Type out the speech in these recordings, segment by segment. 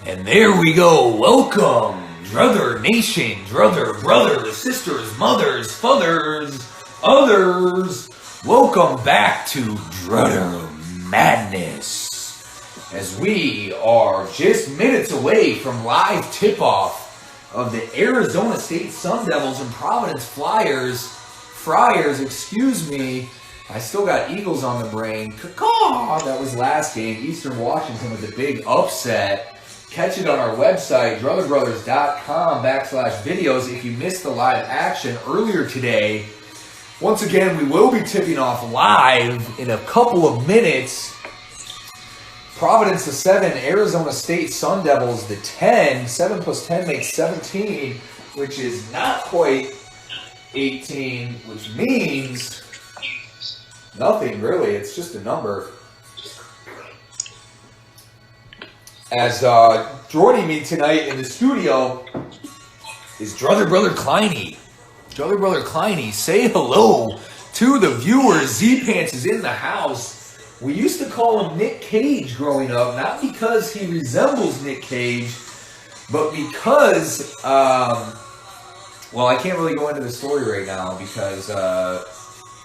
And there we go. Welcome, Drutter Nation, Drutter brothers, sisters, mothers, fathers, others. Welcome back to Drutter Madness. As we are just minutes away from live tip-off of the Arizona State Sun Devils and Providence Friars, excuse me. I still got Eagles on the brain. Caw-caw! That was last game. Eastern Washington with a big upset. Catch it on our website, drutterbrothers.com/videos if you missed the live action earlier today. Once again, we will be tipping off live in a couple of minutes. Providence the 7, Arizona State Sun Devils the 10. 7 plus 10 makes 17, which is not quite 18, which means nothing really. It's just a number. As joining me tonight in the studio is Drutter Brother Kleiny. Drutter Brother Kleiny, say hello to the viewers. Z-Pants is in the house. We used to call him Nick Cage growing up, not because he resembles Nick Cage, but because, well, I can't really go into the story right now because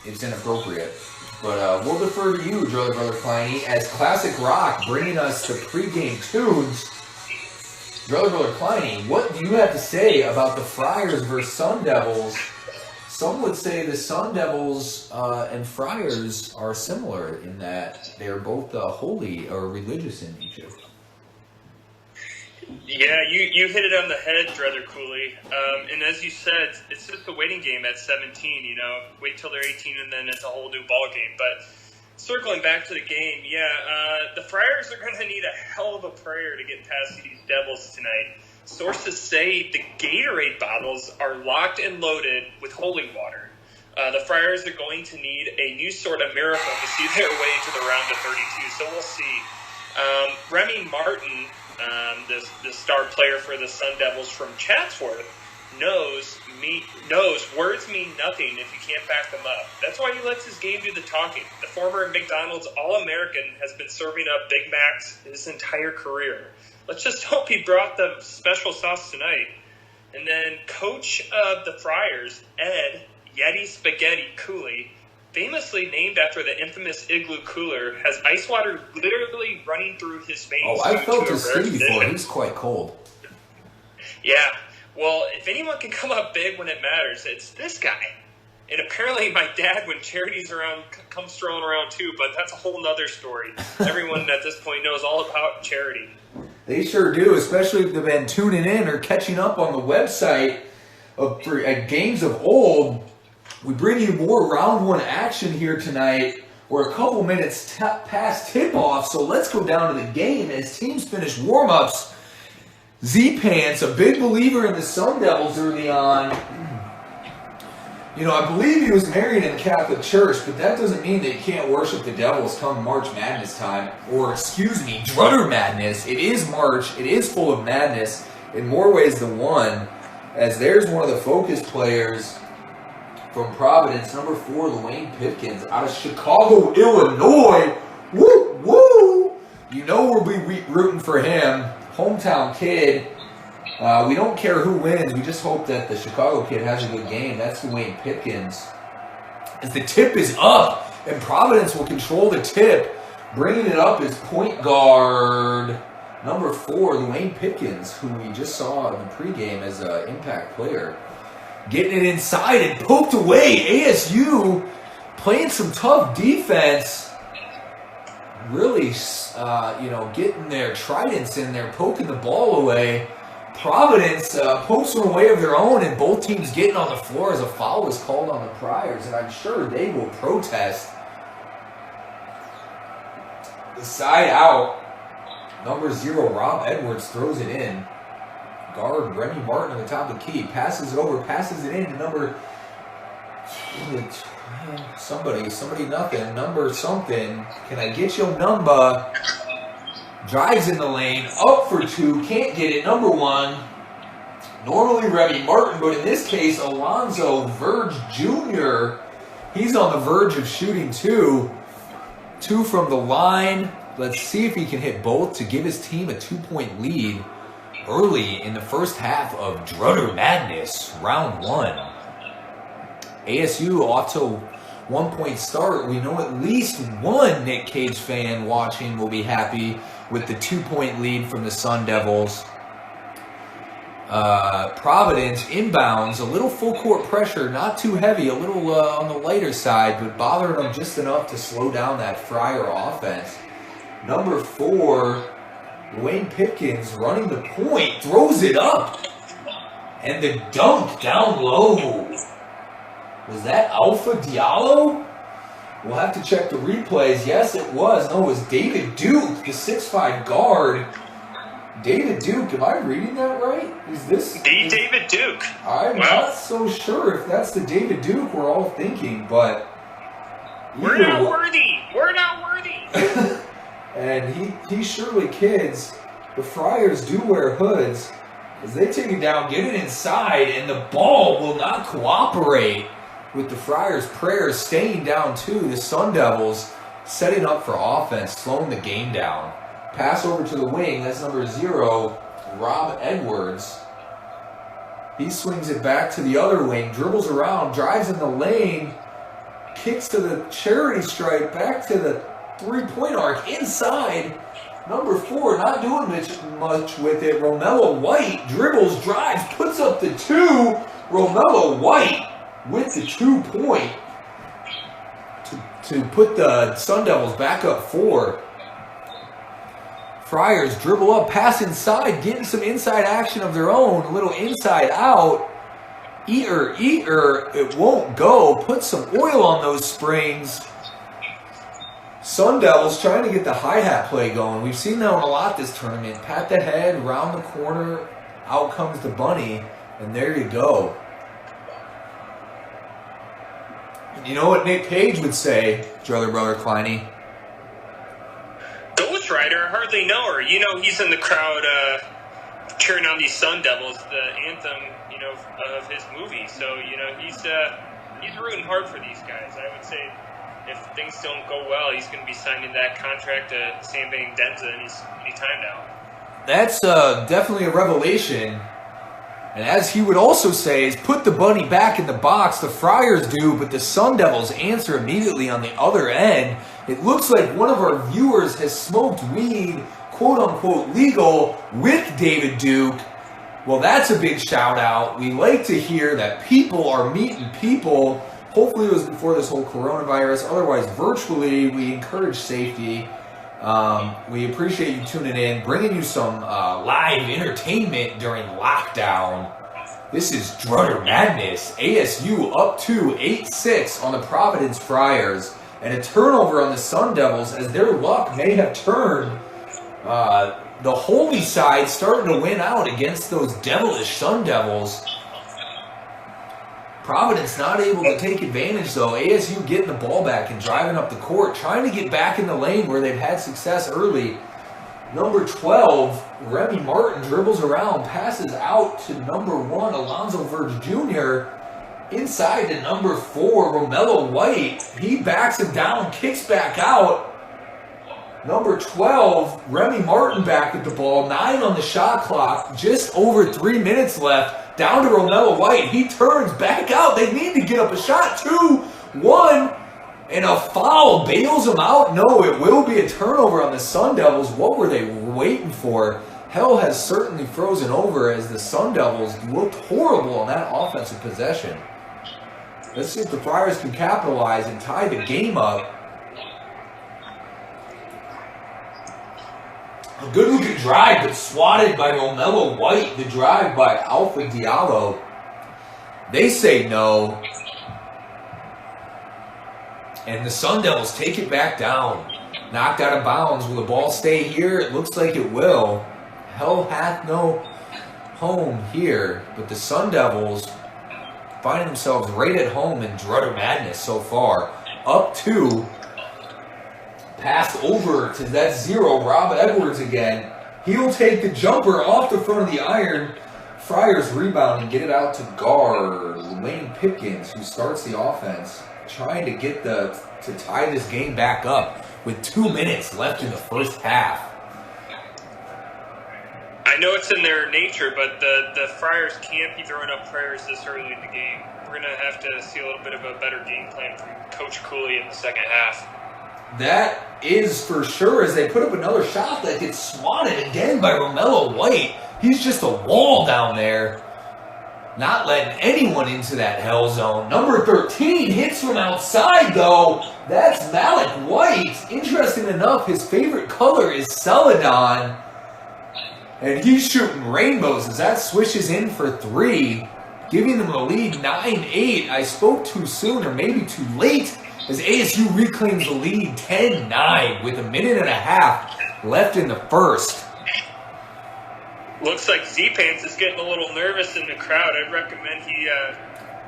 it's inappropriate. But we'll defer to you, Drutter Brother Kleiny, as Classic Rock bringing us the pregame tunes. Drutter Brother Kleiny, what do you have to say about the Friars versus Sun Devils? Some would say the Sun Devils and Friars are similar in that they're both holy or religious in nature. Yeah, you hit it on the head, Drutter Cooley. And as you said, it's just a waiting game at 17, you know. Wait till they're 18 and then it's a whole new ball game. But circling back to the game, the Friars are going to need a hell of a prayer to get past these Devils tonight. Sources say the Gatorade bottles are locked and loaded with holy water. The Friars are going to need a new sort of miracle to see their way to the round of 32, so we'll see. Remy Martin, the star player for the Sun Devils from Chatsworth, knows words mean nothing if you can't back them up. That's why he lets his game do the talking. The former McDonald's All-American has been serving up Big Macs his entire career. Let's just hope he brought the special sauce tonight. And then coach of the Friars, Ed Yeti Spaghetti Cooley, famously named after the infamous igloo cooler, has ice water literally running through his veins. Oh, I felt his skin before. He's quite cold. Yeah. Well, if anyone can come up big when it matters, it's this guy. And apparently my dad, when charity's around, comes strolling around too, but that's a whole nother story. Everyone at this point knows all about charity. They sure do, especially if they've been tuning in or catching up on the website at Games of Old. We bring you more round one action here tonight. We're a couple minutes past tip-off, so let's go down to the game as teams finish warm-ups. Z-Pants, a big believer in the Sun Devils early on. You know, I believe he was married in the Catholic Church, but that doesn't mean that you can't worship the Devils come March Madness time. Or, excuse me, Drutter Madness. It is March. It is full of madness in more ways than one, as there's one of the focus players from Providence, number 4, Luane Pipkins, out of Chicago, Illinois. Woo, woo! You know we'll be rooting for him. Hometown kid. We don't care who wins. We just hope that the Chicago kid has a good game. That's Luane Pipkins. As the tip is up, and Providence will control the tip. Bringing it up is point guard number 4, Luane Pipkins, who we just saw in the pregame as an impact player. Getting it inside and poked away. ASU playing some tough defense. Really, getting their tridents in there, poking the ball away. Providence pokes them away of their own, and both teams getting on the floor as a foul is called on the Friars, and I'm sure they will protest. The side out. Number 0, Rob Edwards throws it in. Guard Remy Martin on the top of the key. Passes it over, passes it in to number somebody nothing. Number something. Can I get your number? Drives in the lane. Up for 2. Can't get it. Number 1. Normally Remy Martin, but in this case, Alonzo Verge Jr. He's on the verge of shooting 2. 2 from the line. let's see if he can hit both to give his team a 2-point lead early in the first half of Drutter Madness, round 1. ASU off to a 1-point start. We know at least one Nick Cage fan watching will be happy with the 2-point lead from the Sun Devils. Providence inbounds, a little full court pressure, not too heavy, a little on the lighter side, but bothering them just enough to slow down that Friar offense. Number 4, Wayne Pipkins running the point, throws it up, and the dunk down low. Was that Alpha Diallo? We'll have to check the replays. Yes, it was. No, it was David Duke, the 6'5" guard. David Duke, am I reading that right? Is this David Duke? I'm not so sure if that's the David Duke we're all thinking, but we're not worthy. We're not worthy. And he surely kids. The Friars do wear hoods as they take it down, get it inside, and the ball will not cooperate with the Friars' prayers staying down 2. The Sun Devils setting up for offense, slowing the game down. Pass over to the wing. That's number 0, Rob Edwards. He swings it back to the other wing, dribbles around, drives in the lane, kicks to the charity stripe, back to the three-point arc, inside. Number 4, not doing much with it. Romello White dribbles, drives, puts up the 2. Romello White with the 2-point to put the Sun Devils back up 4. Friars dribble up, pass inside, getting some inside action of their own. A little inside out. Eater, it won't go. Put some oil on those springs. Sun Devils trying to get the hi-hat play going. We've seen that one a lot this tournament. Pat the head, round the corner, out comes the bunny, and there you go. And you know what Nick Cage would say, Druther Brother Kleiny? Ghost Rider, hardly know her. You know, he's in the crowd cheering on these Sun Devils, the anthem, you know, of his movie. So, you know, he's rooting hard for these guys. I would say if things don't go well, he's going to be signing that contract to Sam Bang Denza any time now. That's definitely a revelation. And as he would also say, is put the bunny back in the box. The Friars do, but the Sun Devils answer immediately on the other end. It looks like one of our viewers has smoked weed, quote-unquote legal, with David Duke. Well, that's a big shout-out. We like to hear that people are meeting people. Hopefully it was before this whole coronavirus. Otherwise, virtually, we encourage safety. We appreciate you tuning in, bringing you some live entertainment during lockdown. This is Drutter Madness. ASU up to 8-6 on the Providence Friars. And a turnover on the Sun Devils as their luck may have turned. The holy side starting to win out against those devilish Sun Devils. Providence not able to take advantage though. ASU getting the ball back and driving up the court, trying to get back in the lane where they've had success early. Number 12, Remy Martin dribbles around, passes out to number 1, Alonzo Verge Jr., inside to number 4, Romello White. He backs him down, kicks back out. Number 12, Remy Martin back with the ball. 9 on the shot clock. Just over 3 minutes left. Down to Romello White. He turns back out. They need to get up a shot. 2-1. And a foul bails him out. No, it will be a turnover on the Sun Devils. What were they waiting for? Hell has certainly frozen over as the Sun Devils looked horrible on that offensive possession. Let's see if the Friars can capitalize and tie the game up. A good-looking drive, but swatted by Romello White. The drive by Alpha Diallo. They say no. And the Sun Devils take it back down. Knocked out of bounds. Will the ball stay here? It looks like it will. Hell hath no home here. But the Sun Devils finding themselves right at home in Drutter Madness so far. Up 2. Pass over to that 0, Rob Edwards again. He'll take the jumper off the front of the iron. Friars rebound and get it out to guard Wayne Pipkins, who starts the offense, trying to get to tie this game back up. with 2 minutes left in the first half. I know it's in their nature, but the Friars can't be throwing up prayers this early in the game. We're going to have to see a little bit of a better game plan from Coach Cooley in the second half. That is for sure, as they put up another shot that gets swatted again by Romello White. He's just a wall down there, not letting anyone into that hell zone. Number 13 hits from outside, though. That's Malik White. Interesting enough, his favorite color is Celadon. And he's shooting rainbows as that swishes in for 3, giving them the lead 9-8. I spoke too soon or maybe too late as ASU reclaims the lead 10-9 with 1.5 minutes left in the first. Looks like Z-Pants is getting a little nervous in the crowd. I'd recommend he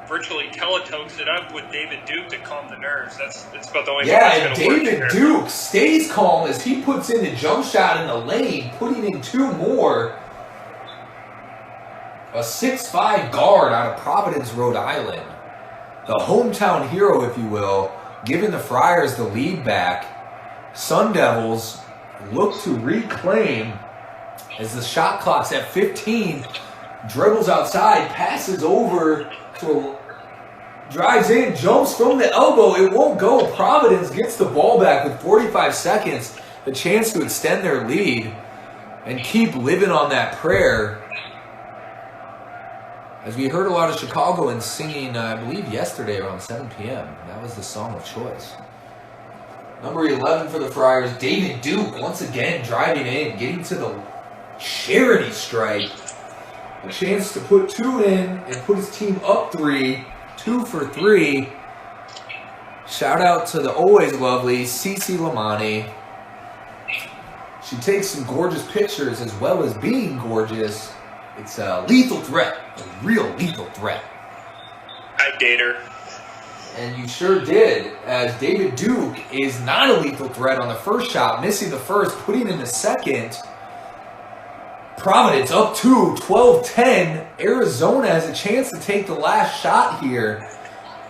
virtually teletokes it up with David Duke to calm the nerves. That's about the only thing that's going to work. David Duke stays calm as he puts in a jump shot in the lane, putting in 2 more. A 6'5" guard out of Providence, Rhode Island. The hometown hero, if you will, giving the Friars the lead back. Sun Devils look to reclaim as the shot clock's at 15. Dribbles outside, passes over to, drives in, jumps from the elbow. It won't go. Providence gets the ball back with 45 seconds. The chance to extend their lead and keep living on that prayer. As we heard a lot of Chicagoans singing, I believe yesterday around 7 p.m. That was the song of choice. Number 11 for the Friars, David Duke, once again driving in, getting to the charity strike. A chance to put 2 in and put his team up 3. 2 for 3. Shout out to the always lovely Cece Lamani. She takes some gorgeous pictures as well as being gorgeous. It's a lethal threat, a real lethal threat. I date her. And you sure did, as David Duke is not a lethal threat on the first shot, missing the first, putting in the second. Providence up 2, 12-10. Arizona has a chance to take the last shot here.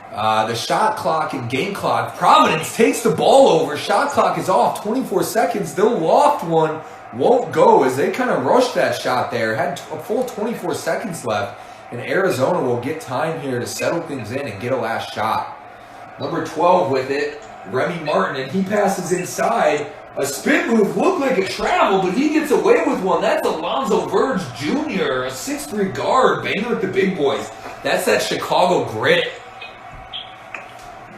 The shot clock and game clock. Providence takes the ball over. Shot clock is off, 24 seconds. They'll loft one. Won't go as they kind of rushed that shot there. Had a full 24 seconds left. And Arizona will get time here to settle things in and get a last shot. Number 12 with it, Remy Martin, and he passes inside. A spin move looked like a travel, but he gets away with one. That's Alonzo Verge Jr., a 6'3" guard, banging with the big boys. That's that Chicago grit.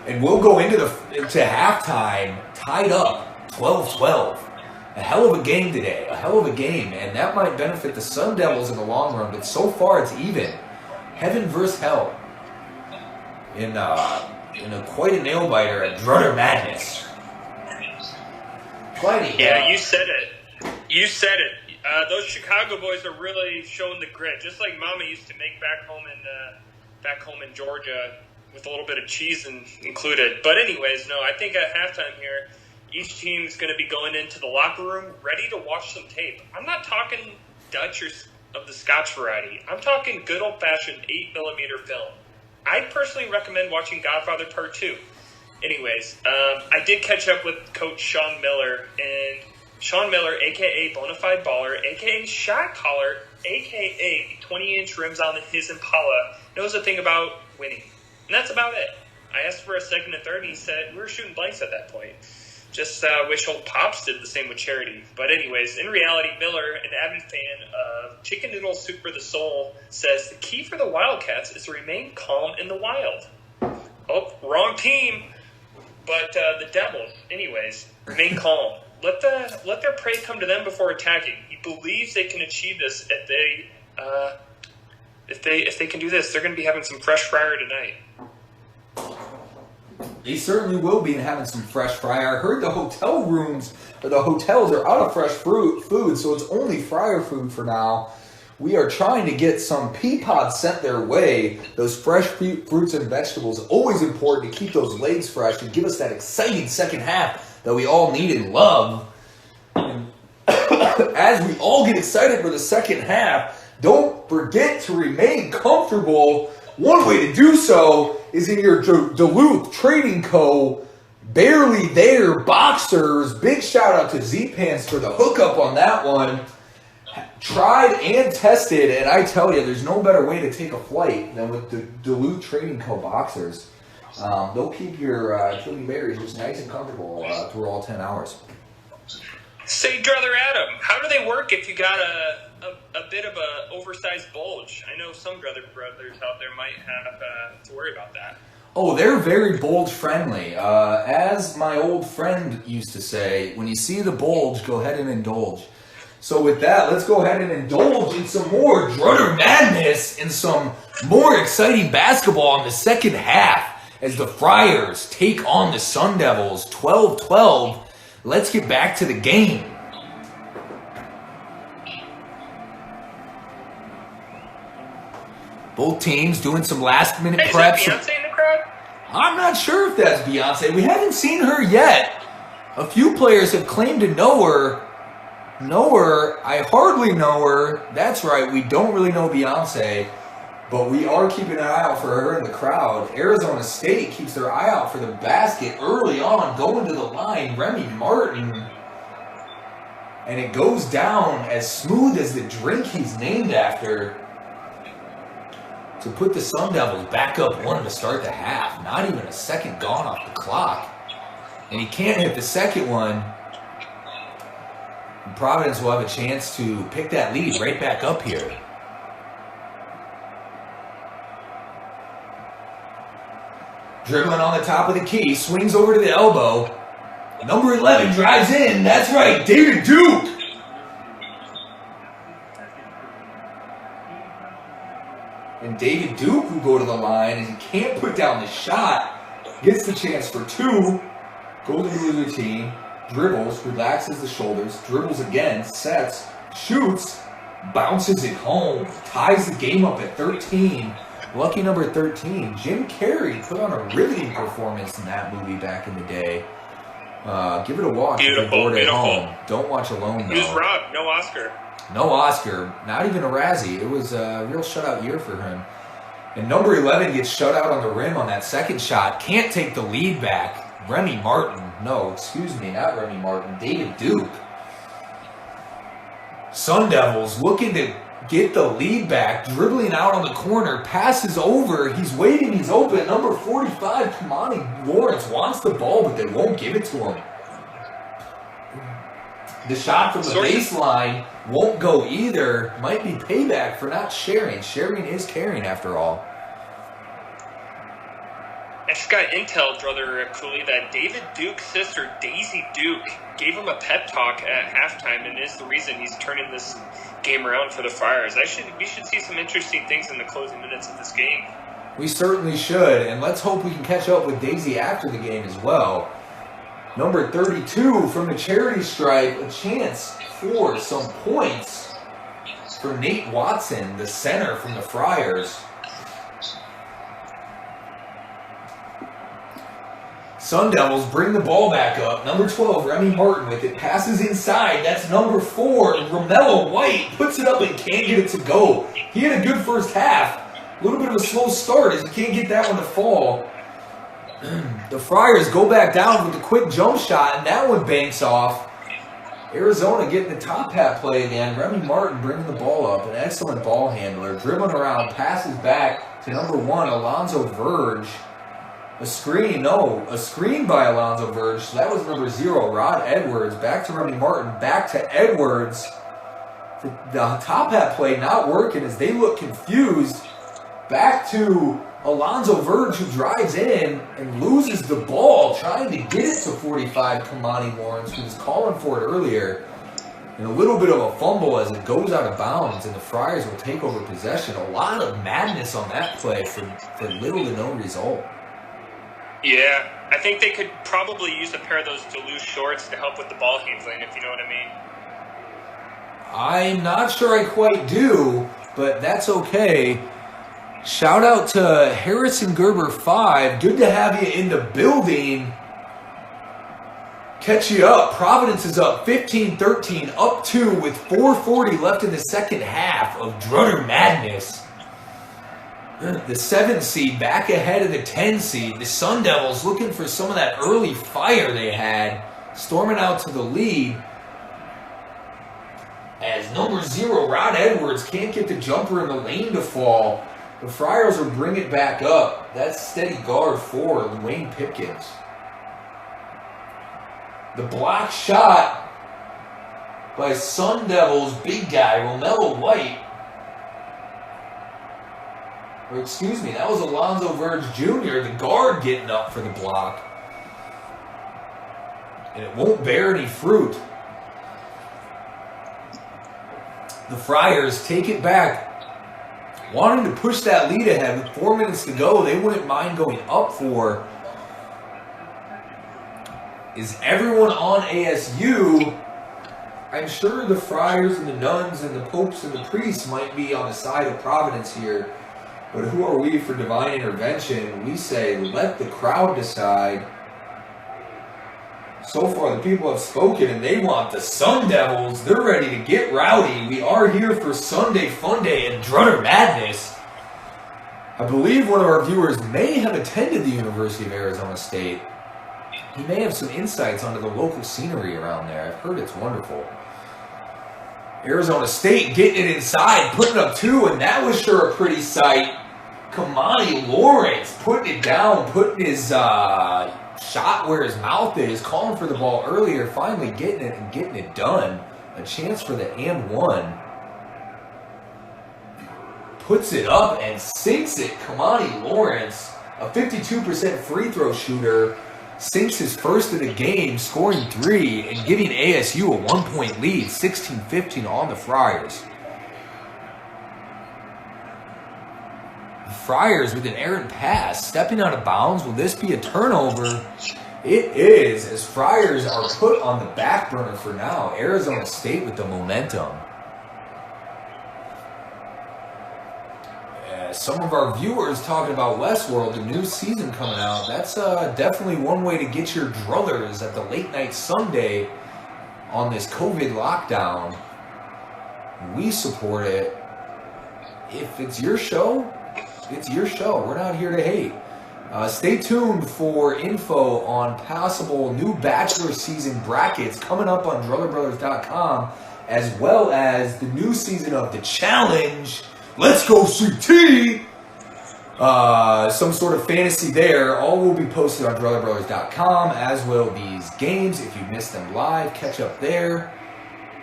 And we'll go into halftime tied up, 12-12. A hell of a game today, a hell of a game, and that might benefit the Sun Devils in the long run, but so far it's even. Heaven versus hell in quite a nail-biter at Drutter Madness. Yeah, you said it. You said it. Those Chicago boys are really showing the grit, just like Mama used to make back home in Georgia with a little bit of cheese included. But anyways, no, I think at halftime here, each team's going to be going into the locker room ready to watch some tape. I'm not talking Dutch or of the Scotch variety. I'm talking good old-fashioned 8mm film. I personally recommend watching Godfather Part 2. Anyways, I did catch up with Coach Sean Miller, and Sean Miller, a.k.a. Bonafide Baller, a.k.a. Shot Caller, a.k.a. 20-inch rims on his Impala, knows a thing about winning. And that's about it. I asked for a second and third, and he said we were shooting blanks at that point. Just wish old Pops did the same with Charity. But anyways, in reality, Miller, an avid fan of Chicken Noodle Soup for the Soul, says the key for the Wildcats is to remain calm in the wild. Oh, wrong team. But the Devils, anyways, remain calm. Let their prey come to them before attacking. He believes they can achieve this if they can do this. They're going to be having some fresh fryer tonight. They certainly will be having some fresh fryer. I heard the hotel rooms or the hotels are out of fresh food, so it's only fryer food for now. We are trying to get some pea pods sent their way. Those fresh fruits and vegetables, always important to keep those legs fresh and give us that exciting second half that we all need and love. And as we all get excited for the second half, don't forget to remain comfortable. One way to do so is in your Duluth Trading Co. Barely There Boxers. Big shout out to Z-Pants for the hookup on that one. Tried and tested, and I tell you, there's no better way to take a flight than with the Duluth Trading Co. Boxers. They'll keep your chili berries just nice and comfortable through all 10 hours. Say, Druther Adam, how do they work if you got a bit of a oversized bulge? I know some Druther brothers out there might have to worry about that. Oh, they're very bulge friendly. As my old friend used to say, when you see the bulge, go ahead and indulge. So with that, let's go ahead and indulge in some more Drutter Madness and some more exciting basketball in the second half as the Friars take on the Sun Devils 12-12. Let's get back to the game. Both teams doing some last-minute preps. Is that Beyonce in the crowd? I'm not sure if that's Beyonce. We haven't seen her yet. A few players have claimed to know her. I hardly know her. That's right, we don't really know Beyonce. But we are keeping an eye out for her in the crowd. Arizona State keeps their eye out for the basket early on, going to the line. Remy Martin. And it goes down as smooth as the drink he's named after to put the Sun Devils back up one to start the half. Not even a second gone off the clock. And he can't hit the second one. And Providence will have a chance to pick that lead right back up here. Dribbling on the top of the key, swings over to the elbow. Number 11 drives in. That's right, David Duke. And David Duke will go to the line as he can't put down the shot. Gets the chance for two. Goes into the routine. Dribbles, relaxes the shoulders. Dribbles again, sets, shoots, bounces it home. Ties the game up at 13. Lucky number 13, Jim Carrey put on a riveting performance in that movie back in the day. Give it a watch if you're bored at home. Don't watch alone, though. He was robbed. No Oscar. No Oscar. Not even a Razzie. It was a real shutout year for him. And number 11 gets shut out on the rim on that second shot. Can't take the lead back. Remy Martin. No, excuse me, not Remy Martin. David Duke. Sun Devils looking to get the lead back, dribbling out on the corner, passes over, he's waiting, he's open. Number 45, Kamani Lawrence wants the ball, but they won't give it to him. The shot from the baseline won't go either. Might be payback for not sharing. Sharing is caring after all. I just got intel, Druther Cooley, that David Duke's sister, Daisy Duke, gave him a pep talk at halftime and is the reason he's turning this game around for the Friars. We should see some interesting things in the closing minutes of this game. We certainly should, and let's hope we can catch up with Daisy after the game as well. Number 32 from the charity stripe, a chance for some points for Nate Watson, the center from the Friars. Sun Devils bring the ball back up. Number 12, Remy Martin with it. Passes inside. That's number 4. Romello White puts it up and can't get it to go. He had a good first half. A little bit of a slow start as he can't get that one to fall. The Friars go back down with a quick jump shot, and that one banks off. Arizona getting the top hat play again. Remy Martin bringing the ball up. An excellent ball handler. Dribbling around. Passes back to number 1, Alonzo Verge. A screen by Alonzo Verge. So that was number 0, Rod Edwards. Back to Remy Martin. Back to Edwards. The top hat play not working as they look confused. Back to Alonzo Verge, who drives in and loses the ball, trying to get it to 45, Kamani Lawrence, who was calling for it earlier. And a little bit of a fumble as it goes out of bounds, and the Friars will take over possession. A lot of madness on that play for little to no result. Yeah, I think they could probably use a pair of those Duluth shorts to help with the ball handling, if you know what I mean. I'm not sure I quite do, but that's okay. Shout out to Harrison Gerber 5. Good to have you in the building. Catch you up. Providence is up 15-13, up 2 with 4:40 left in the second half of Drutter Madness. The 7 seed back ahead of the 10 seed. The Sun Devils looking for some of that early fire they had, storming out to the lead. As number 0, Rod Edwards, can't get the jumper in the lane to fall. The Friars will bring it back up. That's steady guard for Wayne Pipkins. The block shot by Sun Devils big guy, Romello White. Or excuse me, that was Alonzo Verge Jr., the guard, getting up for the block. And it won't bear any fruit. The Friars take it back. Wanting to push that lead ahead with 4 minutes to go, they wouldn't mind going up for. Is everyone on ASU? I'm sure the Friars and the nuns and the popes and the priests might be on the side of Providence here. But who are we for divine intervention? We say, let the crowd decide. So far, the people have spoken, and they want the Sun Devils. They're ready to get rowdy. We are here for Sunday Fun Day and Drutter Madness. I believe one of our viewers may have attended the University of Arizona State. He may have some insights onto the local scenery around there. I've heard it's wonderful. Arizona State getting it inside, putting up 2, and that was sure a pretty sight. Kamani Lawrence putting it down, putting his shot where his mouth is, calling for the ball earlier, finally getting it and getting it done. A chance for the and one. Puts it up and sinks it. Kamani Lawrence, a 52% free throw shooter, sinks his first of the game, scoring 3 and giving ASU a 1-point lead, 16-15 on the Friars. Friars with an errant pass, stepping out of bounds. Will this be a turnover? It is, as Friars are put on the back burner for now. Arizona State with the momentum. Some of our viewers talking about Westworld, the new season coming out. That's definitely one way to get your druthers at the late night Sunday on this COVID lockdown. We support it. If it's your show, it's your show. We're not here to hate. Stay tuned for info on possible new Bachelor season brackets coming up on DrutherBrothers.com, as well as the new season of The Challenge. Let's go CT! Some sort of fantasy there. All will be posted on DrutherBrothers.com, as will these games. If you missed them live, catch up there.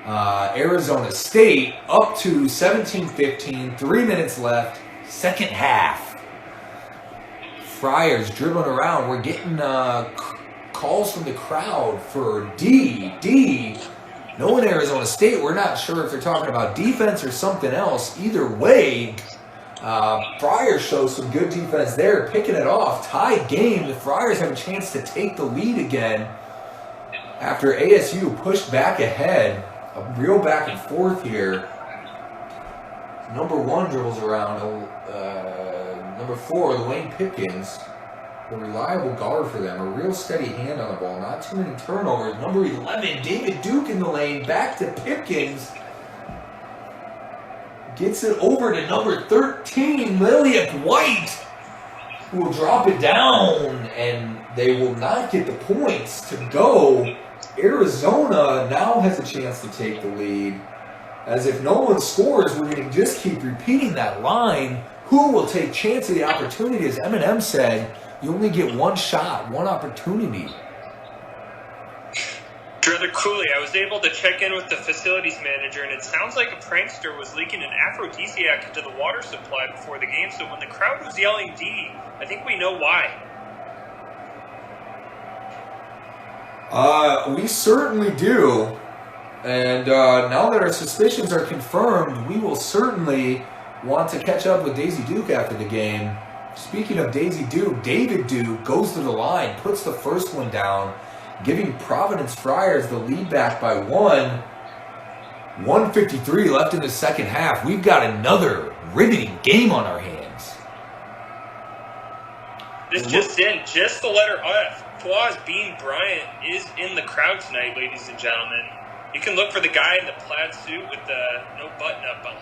Arizona State up to 17-15, 3 minutes left, second half. Friars dribbling around. We're getting calls from the crowd for D. No in Arizona State. We're not sure if they're talking about defense or something else. Either way, Friars show some good defense there, picking it off. Tied game. The Friars have a chance to take the lead again after ASU pushed back ahead. A real back and forth here. Number 1 dribbles around. Number 4, Wayne Pipkins, the reliable guard for them. A real steady hand on the ball. Not too many turnovers. Number 11, David Duke in the lane. Back to Pipkins. Gets it over to number 13, Lillian White, who will drop it down, and they will not get the points to go. Arizona now has a chance to take the lead. As if no one scores, we're going to just keep repeating that line. Who will take chance of the opportunity? As Eminem said, you only get one shot, one opportunity. Rather coolly, I was able to check in with the facilities manager, and it sounds like a prankster was leaking an aphrodisiac into the water supply before the game, so when the crowd was yelling D, I think we know why. We certainly do. And now that our suspicions are confirmed, we will certainly want to catch up with Daisy Duke after the game. Speaking of Daisy Duke, David Duke goes to the line, puts the first one down, giving Providence Friars the lead back by 1. 1:53 left in the second half. We've got another riveting game on our hands. This just in, just the letter F. Fawaz Bean Bryant is in the crowd tonight, ladies and gentlemen. You can look for the guy in the plaid suit with the no button-up on.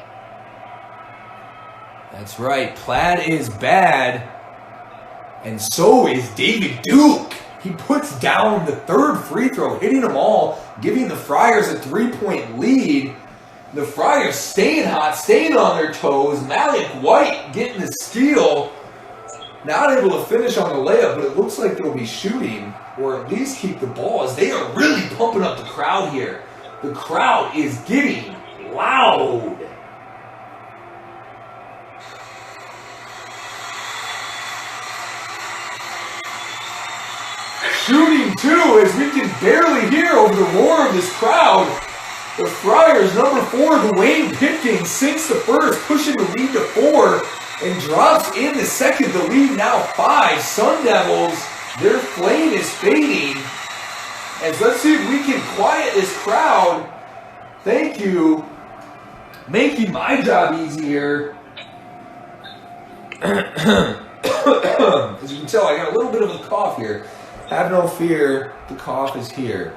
That's right. Plaid is bad. And so is David Duke. He puts down the third free throw, hitting them all, giving the Friars a 3-point lead. The Friars staying hot, staying on their toes. Malik White getting the steal. Not able to finish on the layup, but it looks like they'll be shooting, or at least keep the ball, as they are really pumping up the crowd here. The crowd is getting loud. Shooting too, as we can barely hear over the roar of this crowd. The Friars, number 4, Dwayne Pipkin, sinks the first, pushing the lead to 4, and drops in the second. The lead now 5. Sun Devils, their flame is fading. And let's see if we can quiet this crowd. Thank you. Making my job easier. As you can tell, I got a little bit of a cough here. Have no fear, the cough is here.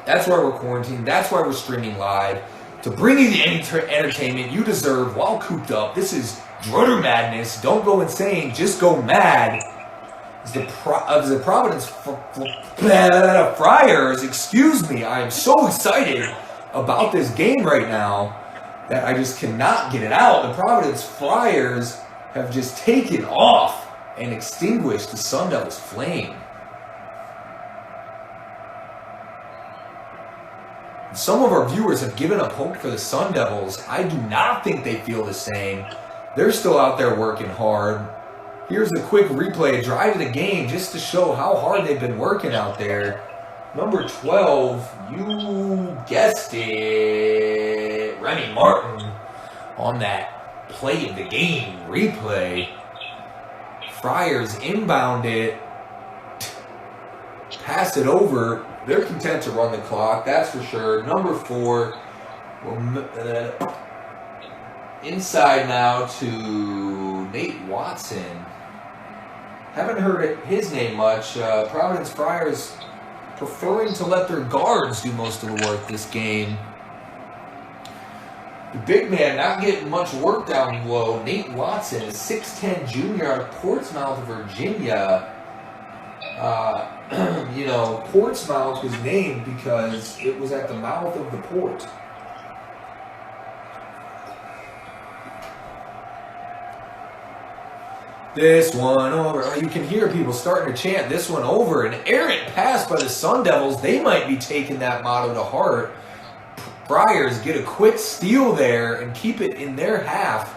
That's why we're quarantined. That's why we're streaming live. To bring you the entertainment you deserve while cooped up. This is Drutter Madness. Don't go insane, just go mad. As the Providence Friars, excuse me, I am so excited about this game right now that I just cannot get it out. The Providence Friars have just taken off and extinguished the Sun Devils' flame. Some of our viewers have given up hope for the Sun Devils. I do not think they feel the same. They're still out there working hard. Here's a quick replay, a drive of the game, just to show how hard they've been working out there. Number 12, you guessed it, Remy Martin on that play of the game replay. Friars inbound it, pass it over. They're content to run the clock, that's for sure. Number 4, inside now to Nate Watson. Haven't heard his name much. Providence Friars preferring to let their guards do most of the work this game. The big man not getting much work down low. Nate Watson, a 6'10 junior out of Portsmouth, Virginia. You know, Portsmouth was named because it was at the mouth of the port. This one over. Oh, you can hear people starting to chant this one over. An errant pass by the Sun Devils. They might be taking that motto to heart. Friars get a quick steal there and keep it in their half.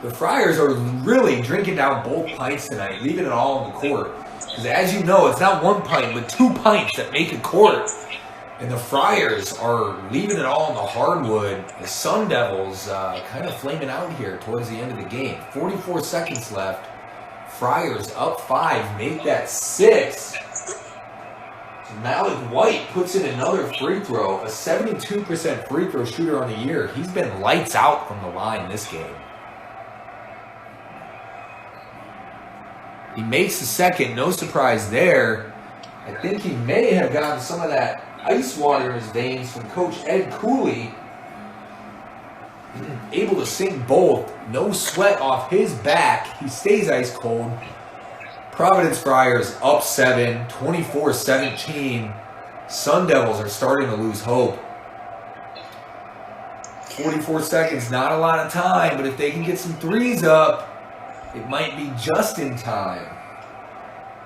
The Friars are really drinking down both pints tonight, leaving it all on the court. Because as you know, it's not 1 pint, but 2 pints that make a quart. And the Friars are leaving it all on the hardwood. The Sun Devils kind of flaming out here towards the end of the game. 44 seconds left. Friars up 5, make that 6. Malik White puts in another free throw. A 72% free throw shooter on the year. He's been lights out from the line this game. He makes the second, no surprise there. I think he may have gotten some of that ice water in his veins from Coach Ed Cooley. Able to sink both. No sweat off his back. He stays ice cold. Providence Friars up 7, 24-17. Sun Devils are starting to lose hope. 44 seconds, not a lot of time, but if they can get some threes up, it might be just in time.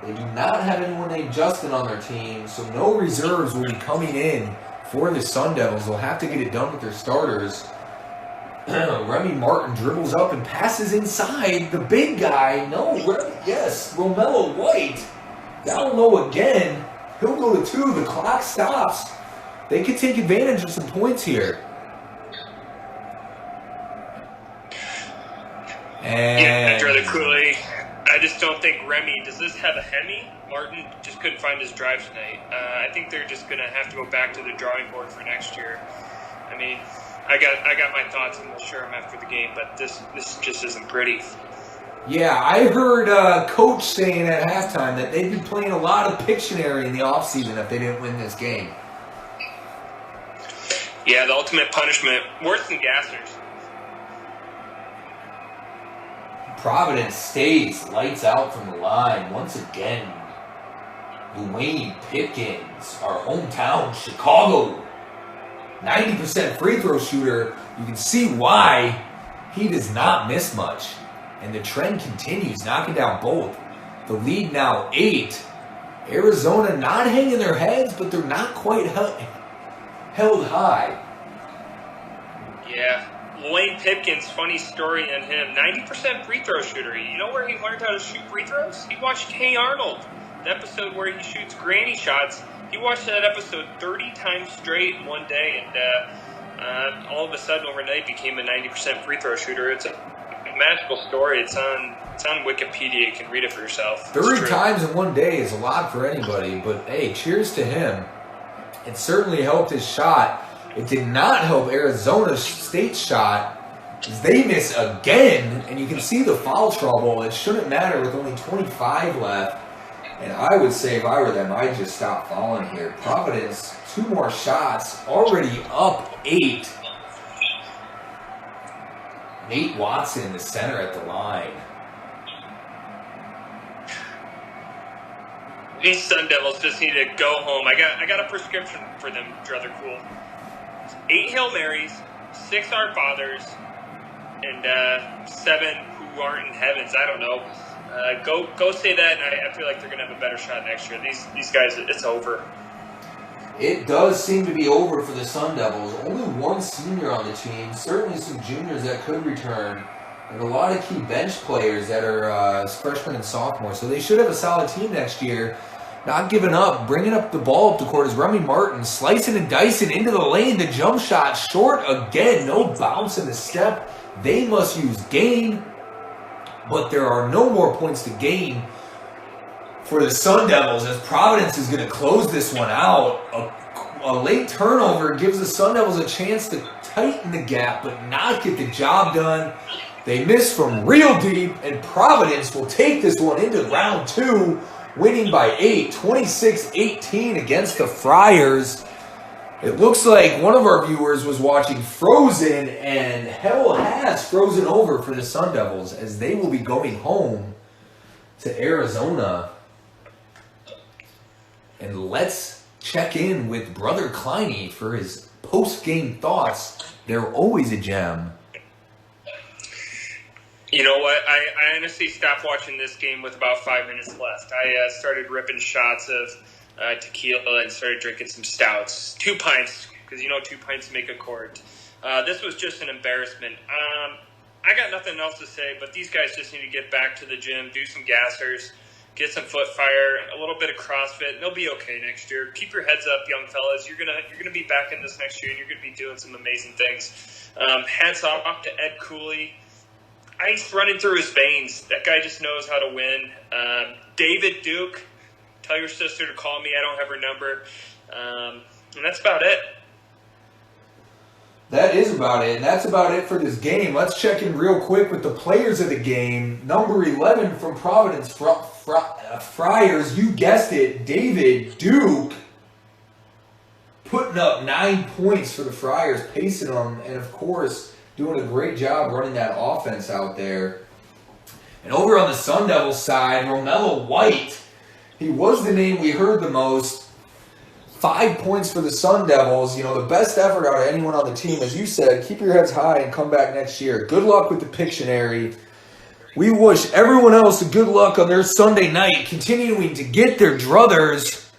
They do not have anyone named Justin on their team, so no reserves will be coming in for the Sun Devils. They'll have to get it done with their starters. Remy Martin dribbles up and passes inside. The big guy, Romello White. Down low again. He'll go to 2. The clock stops. They could take advantage of some points here. And Drutter Cooley. I just don't think Remy, does this have a Hemi? Martin just couldn't find his drive tonight. I think they're just going to have to go back to the drawing board for next year. I mean, I got my thoughts and we'll share them after the game, but this just isn't pretty. Yeah, I heard Coach saying at halftime that they'd be playing a lot of Pictionary in the offseason if they didn't win this game. Yeah, the ultimate punishment, worse than gassers. Providence stays lights out from the line. Once again, Dwayne Pipkins, our hometown Chicago 90% free throw shooter. You can see why he does not miss much. And the trend continues, knocking down both. The lead now 8. Arizona not hanging their heads, but they're not quite held high. Yeah. Dwayne Pipkins, funny story on him. 90% free throw shooter. You know where he learned how to shoot free throws? He watched Hey Arnold, the episode where he shoots granny shots. He watched that episode 30 times straight in one day, and all of a sudden overnight became a 90% free throw shooter. It's a magical story. It's on Wikipedia. You can read it for yourself. 30 times in one day is a lot for anybody, but hey, cheers to him. It certainly helped his shot. It did not help Arizona State's shot, as they miss again, and you can see the foul trouble. It shouldn't matter with only 25 left. And I would say if I were them, I'd just stop fouling here. Providence, 2 more shots, already up 8. Nate Watson, the center at the line. These Sun Devils just need to go home. I got a prescription for them, Drutter Cool. 8 Hail Marys, 6 Our Fathers, and 7 who aren't in heavens. I don't know. Go say that, and I feel like they're going to have a better shot next year. These guys, it's over. It does seem to be over for the Sun Devils. Only 1 senior on the team. Certainly some juniors that could return. And a lot of key bench players that are freshmen and sophomores. So they should have a solid team next year. Not giving up, bringing up the ball up the court is Remy Martin. Slicing and dicing into the lane. The jump shot short again. No bounce in the step. They must use gain. But there are no more points to gain for the Sun Devils, as Providence is going to close this one out. A late turnover gives the Sun Devils a chance to tighten the gap, but not get the job done. They miss from real deep, and Providence will take this one into round 2, winning by 8, 26-18 against the Friars. It looks like one of our viewers was watching Frozen, and hell has frozen over for the Sun Devils, as they will be going home to Arizona. And let's check in with Brother Kleiny for his post-game thoughts. They're always a gem. You know what? I honestly stopped watching this game with about 5 minutes left. I started ripping shots of tequila and started drinking some stouts. 2 pints, because 2 pints make a quart. This was just an embarrassment. I got nothing else to say, but these guys just need to get back to the gym, do some gassers, get some foot fire, a little bit of CrossFit, and they'll be okay next year. Keep your heads up, young fellas. You're gonna be back in this next year, and you're gonna be doing some amazing things. Hats off to Ed Cooley. Ice running through his veins. That guy just knows how to win. David Duke. Tell your sister to call me. I don't have her number. And that's about it. That is about it. And that's about it for this game. Let's check in real quick with the players of the game. Number 11 from Providence, Friars. You guessed it, David Duke. Putting up 9 points for the Friars, pacing them. And, of course, doing a great job running that offense out there. And over on the Sun Devils side, Romello White. He was the name we heard the most. 5 points for the Sun Devils. The best effort out of anyone on the team. As you said, keep your heads high and come back next year. Good luck with the Pictionary. We wish everyone else a good luck on their Sunday night, continuing to get their druthers.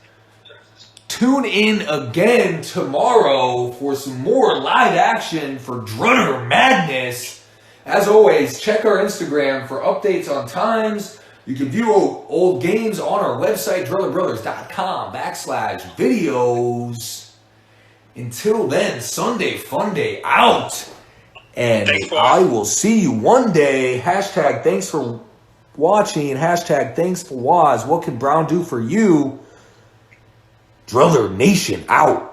Tune in again tomorrow for some more live action for Drutter Madness. As always, check our Instagram for updates on times. You can view old games on our website, drutterbrothers.com/videos. Until then, Sunday Fun Day out. And I will see you one day. Hashtag thanks for watching. Hashtag thanks for Waz. What can Brown do for you? Drutter Nation out.